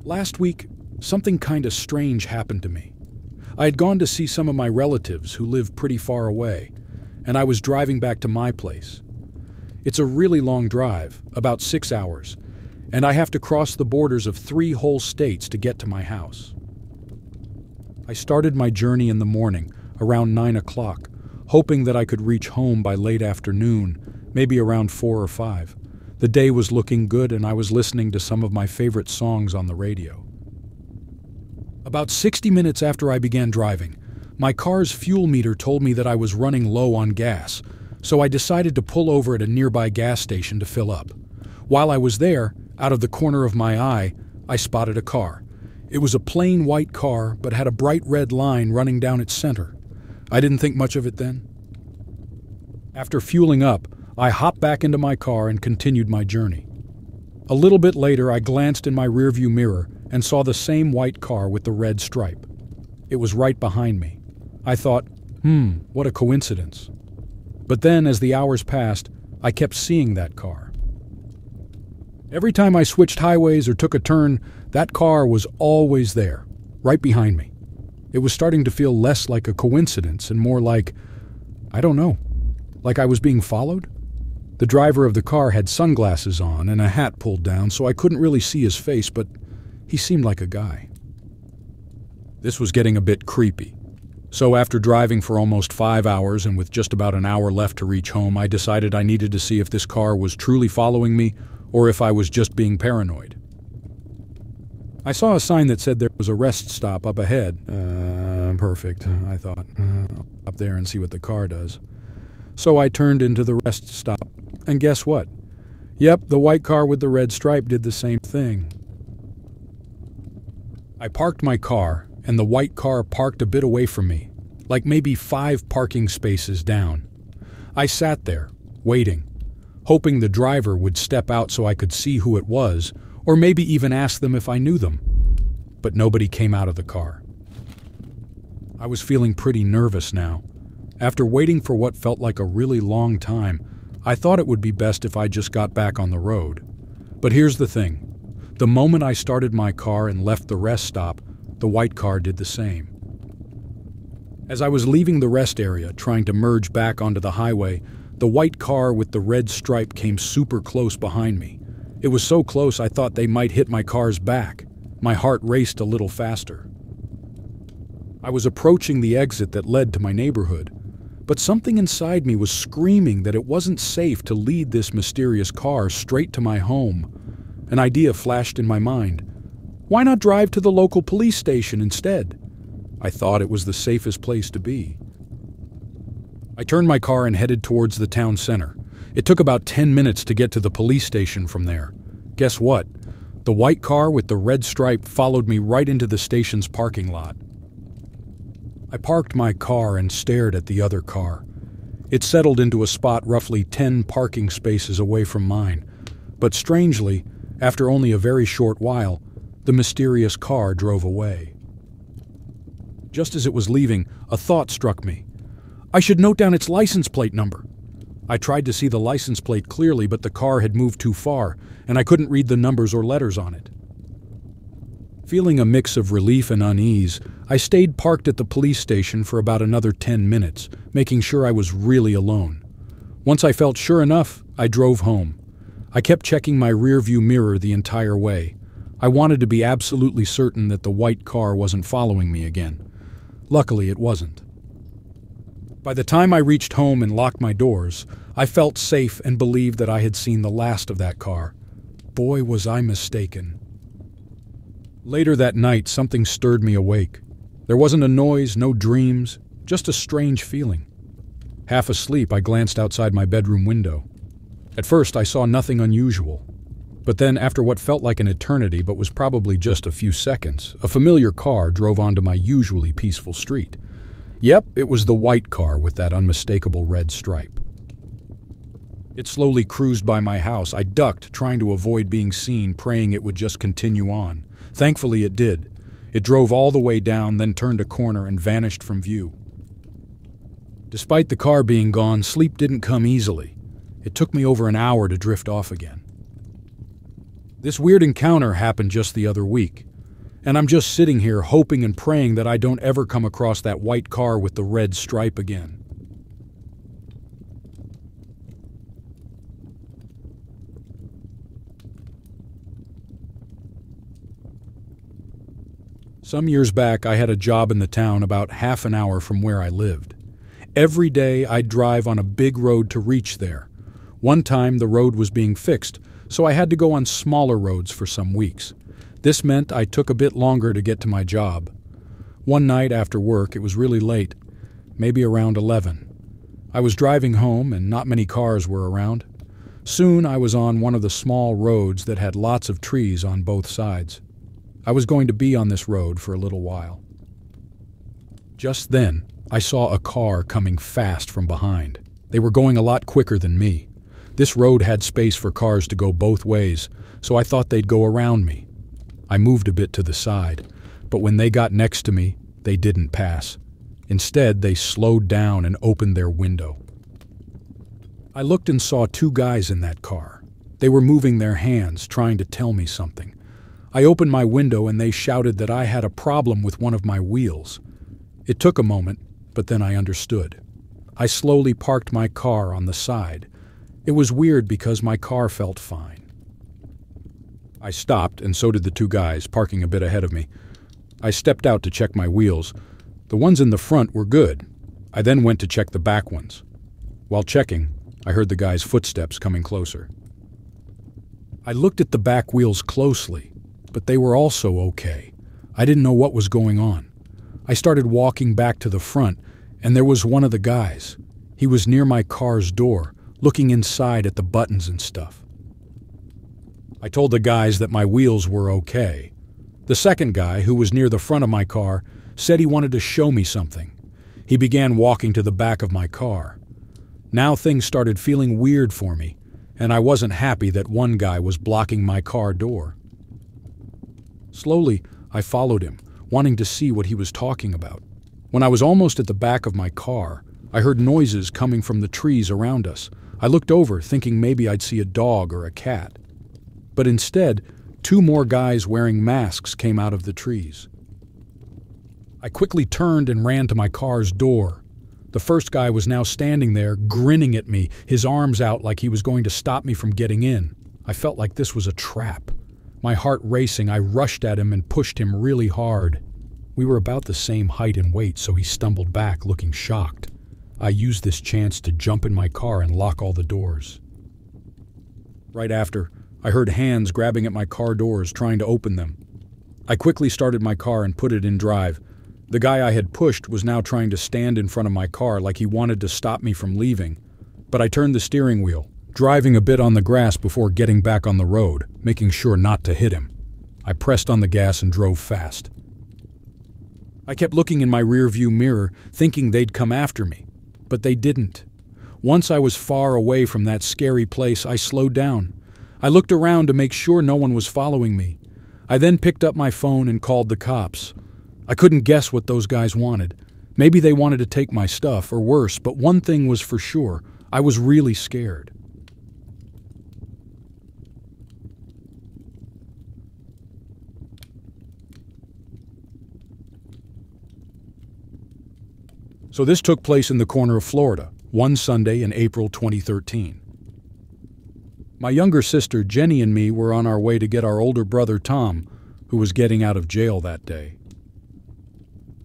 Last week, something kinda strange happened to me. I had gone to see some of my relatives who live pretty far away, and I was driving back to my place. It's a really long drive, about 6 hours, and I have to cross the borders of 3 whole states to get to my house. I started my journey in the morning, around 9 o'clock, hoping that I could reach home by late afternoon, maybe around 4 or 5. The day was looking good and I was listening to some of my favorite songs on the radio. About 60 minutes after I began driving, my car's fuel meter told me that I was running low on gas, so I decided to pull over at a nearby gas station to fill up. While I was there, out of the corner of my eye, I spotted a car. It was a plain white car, but had a bright red line running down its center. I didn't think much of it then. After fueling up, I hopped back into my car and continued my journey. A little bit later, I glanced in my rearview mirror and saw the same white car with the red stripe. It was right behind me. I thought, what a coincidence. But then, as the hours passed, I kept seeing that car. Every time I switched highways or took a turn, that car was always there, right behind me. It was starting to feel less like a coincidence and more like, I don't know, like I was being followed? The driver of the car had sunglasses on and a hat pulled down, so I couldn't really see his face, but he seemed like a guy. This was getting a bit creepy. So after driving for almost 5 hours and with just about an hour left to reach home, I decided I needed to see if this car was truly following me or if I was just being paranoid. I saw a sign that said there was a rest stop up ahead. Perfect, I thought. I'll stop there and see what the car does. So I turned into the rest stop, and guess what? Yep, the white car with the red stripe did the same thing. I parked my car, and the white car parked a bit away from me, like maybe 5 parking spaces down. I sat there, waiting, hoping the driver would step out so I could see who it was, or maybe even ask them if I knew them. But nobody came out of the car. I was feeling pretty nervous now. After waiting for what felt like a really long time, I thought it would be best if I just got back on the road. But here's the thing. The moment I started my car and left the rest stop, the white car did the same. As I was leaving the rest area, trying to merge back onto the highway, the white car with the red stripe came super close behind me. It was so close I thought they might hit my car's back. My heart raced a little faster. I was approaching the exit that led to my neighborhood, but something inside me was screaming that it wasn't safe to lead this mysterious car straight to my home. An idea flashed in my mind. Why not drive to the local police station instead? I thought it was the safest place to be. I turned my car and headed towards the town center. It took about 10 minutes to get to the police station from there. Guess what? The white car with the red stripe followed me right into the station's parking lot. I parked my car and stared at the other car. It settled into a spot roughly 10 parking spaces away from mine. But strangely, after only a very short while, the mysterious car drove away. Just as it was leaving, a thought struck me. I should note down its license plate number. I tried to see the license plate clearly, but the car had moved too far, and I couldn't read the numbers or letters on it. Feeling a mix of relief and unease, I stayed parked at the police station for about another 10 minutes, making sure I was really alone. Once I felt sure enough, I drove home. I kept checking my rearview mirror the entire way. I wanted to be absolutely certain that the white car wasn't following me again. Luckily, it wasn't. By the time I reached home and locked my doors, I felt safe and believed that I had seen the last of that car. Boy, was I mistaken. Later that night, something stirred me awake. There wasn't a noise, no dreams, just a strange feeling. Half asleep, I glanced outside my bedroom window. At first, I saw nothing unusual. But then, after what felt like an eternity but was probably just a few seconds, a familiar car drove onto my usually peaceful street. Yep, it was the white car with that unmistakable red stripe. It slowly cruised by my house. I ducked, trying to avoid being seen, praying it would just continue on. Thankfully, it did. It drove all the way down, then turned a corner and vanished from view. Despite the car being gone, sleep didn't come easily. It took me over an hour to drift off again. This weird encounter happened just the other week, and I'm just sitting here hoping and praying that I don't ever come across that white car with the red stripe again. Some years back, I had a job in the town about half an hour from where I lived. Every day, I'd drive on a big road to reach there. One time, the road was being fixed, so I had to go on smaller roads for some weeks. This meant I took a bit longer to get to my job. One night after work, it was really late, maybe around 11. I was driving home and not many cars were around. Soon I was on one of the small roads that had lots of trees on both sides. I was going to be on this road for a little while. Just then, I saw a car coming fast from behind. They were going a lot quicker than me. This road had space for cars to go both ways, so I thought they'd go around me. I moved a bit to the side, but when they got next to me, they didn't pass. Instead, they slowed down and opened their window. I looked and saw two guys in that car. They were moving their hands, trying to tell me something. I opened my window and they shouted that I had a problem with one of my wheels. It took a moment, but then I understood. I slowly parked my car on the side. It was weird because my car felt fine. I stopped, and so did the two guys, parking a bit ahead of me. I stepped out to check my wheels. The ones in the front were good. I then went to check the back ones. While checking, I heard the guy's footsteps coming closer. I looked at the back wheels closely, but they were also okay. I didn't know what was going on. I started walking back to the front, and there was one of the guys. He was near my car's door, looking inside at the buttons and stuff. I told the guys that my wheels were okay. The second guy, who was near the front of my car, said he wanted to show me something. He began walking to the back of my car. Now things started feeling weird for me, and I wasn't happy that one guy was blocking my car door. Slowly, I followed him, wanting to see what he was talking about. When I was almost at the back of my car, I heard noises coming from the trees around us. I looked over, thinking maybe I'd see a dog or a cat. But instead, two more guys wearing masks came out of the trees. I quickly turned and ran to my car's door. The first guy was now standing there, grinning at me, his arms out like he was going to stop me from getting in. I felt like this was a trap. My heart racing, I rushed at him and pushed him really hard. We were about the same height and weight, so he stumbled back, looking shocked. I used this chance to jump in my car and lock all the doors. Right after, I heard hands grabbing at my car doors, trying to open them. I quickly started my car and put it in drive. The guy I had pushed was now trying to stand in front of my car like he wanted to stop me from leaving. But I turned the steering wheel, driving a bit on the grass before getting back on the road, making sure not to hit him. I pressed on the gas and drove fast. I kept looking in my rearview mirror, thinking they'd come after me. But they didn't. Once I was far away from that scary place, I slowed down. I looked around to make sure no one was following me. I then picked up my phone and called the cops. I couldn't guess what those guys wanted. Maybe they wanted to take my stuff, or worse, but one thing was for sure. I was really scared. So this took place in the corner of Florida, one Sunday in April 2013. My younger sister Jenny and me were on our way to get our older brother Tom, who was getting out of jail that day.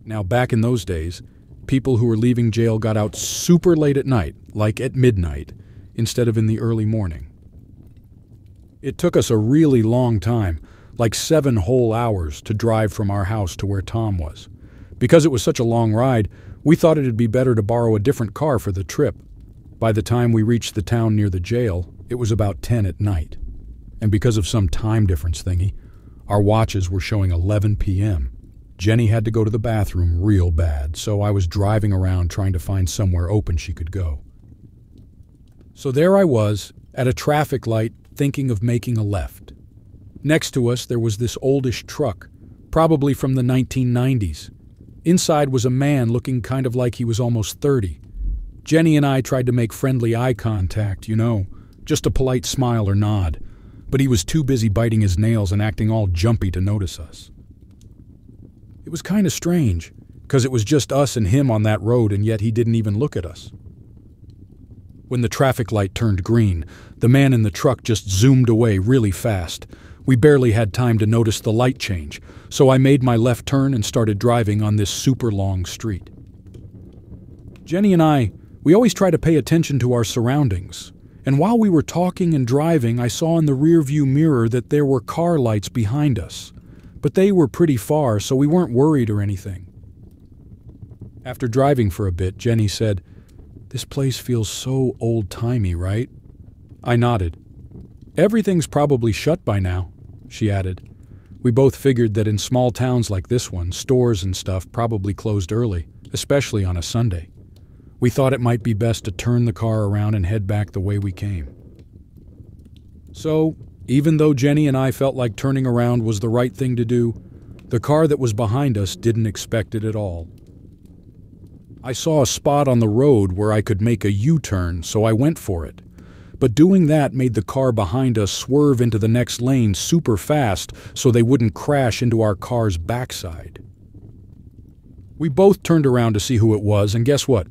Now, back in those days, people who were leaving jail got out super late at night, like at midnight, instead of in the early morning. It took us a really long time, like 7 whole hours, to drive from our house to where Tom was. Because it was such a long ride, we thought it'd be better to borrow a different car for the trip. By the time we reached the town near the jail, it was about 10 at night. And because of some time difference thingy, our watches were showing 11 p.m. Jenny had to go to the bathroom real bad, so I was driving around trying to find somewhere open she could go. So there I was, at a traffic light, thinking of making a left. Next to us there was this oldish truck, probably from the 1990s. Inside was a man looking kind of like he was almost 30. Jenny and I tried to make friendly eye contact, just a polite smile or nod, but he was too busy biting his nails and acting all jumpy to notice us. It was kind of strange, because it was just us and him on that road, and yet he didn't even look at us. When the traffic light turned green, the man in the truck just zoomed away really fast. We barely had time to notice the light change, so I made my left turn and started driving on this super long street. Jenny and I, we always try to pay attention to our surroundings, and while we were talking and driving, I saw in the rearview mirror that there were car lights behind us, but they were pretty far, so we weren't worried or anything. After driving for a bit, Jenny said, "This place feels so old-timey, right?" I nodded. "Everything's probably shut by now," she added. We both figured that in small towns like this one, stores and stuff probably closed early, especially on a Sunday. We thought it might be best to turn the car around and head back the way we came. So, even though Jenny and I felt like turning around was the right thing to do, the car that was behind us didn't expect it at all. I saw a spot on the road where I could make a U-turn, so I went for it. But doing that made the car behind us swerve into the next lane super fast so they wouldn't crash into our car's backside. We both turned around to see who it was, and guess what?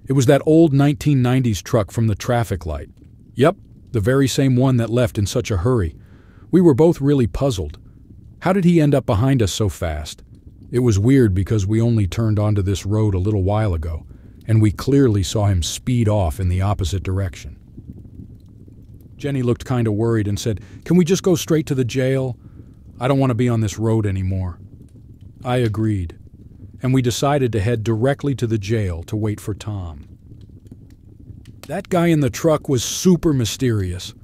It was that old 1990s truck from the traffic light. Yep, the very same one that left in such a hurry. We were both really puzzled. How did he end up behind us so fast? It was weird because we only turned onto this road a little while ago, and we clearly saw him speed off in the opposite direction. Jenny looked kind of worried and said, "Can we just go straight to the jail? I don't want to be on this road anymore." I agreed, and we decided to head directly to the jail to wait for Tom. That guy in the truck was super mysterious.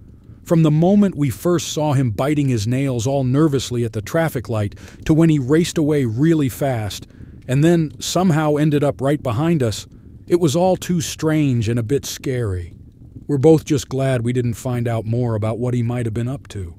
From the moment we first saw him biting his nails all nervously at the traffic light to when he raced away really fast and then somehow ended up right behind us, it was all too strange and a bit scary. We're both just glad we didn't find out more about what he might have been up to.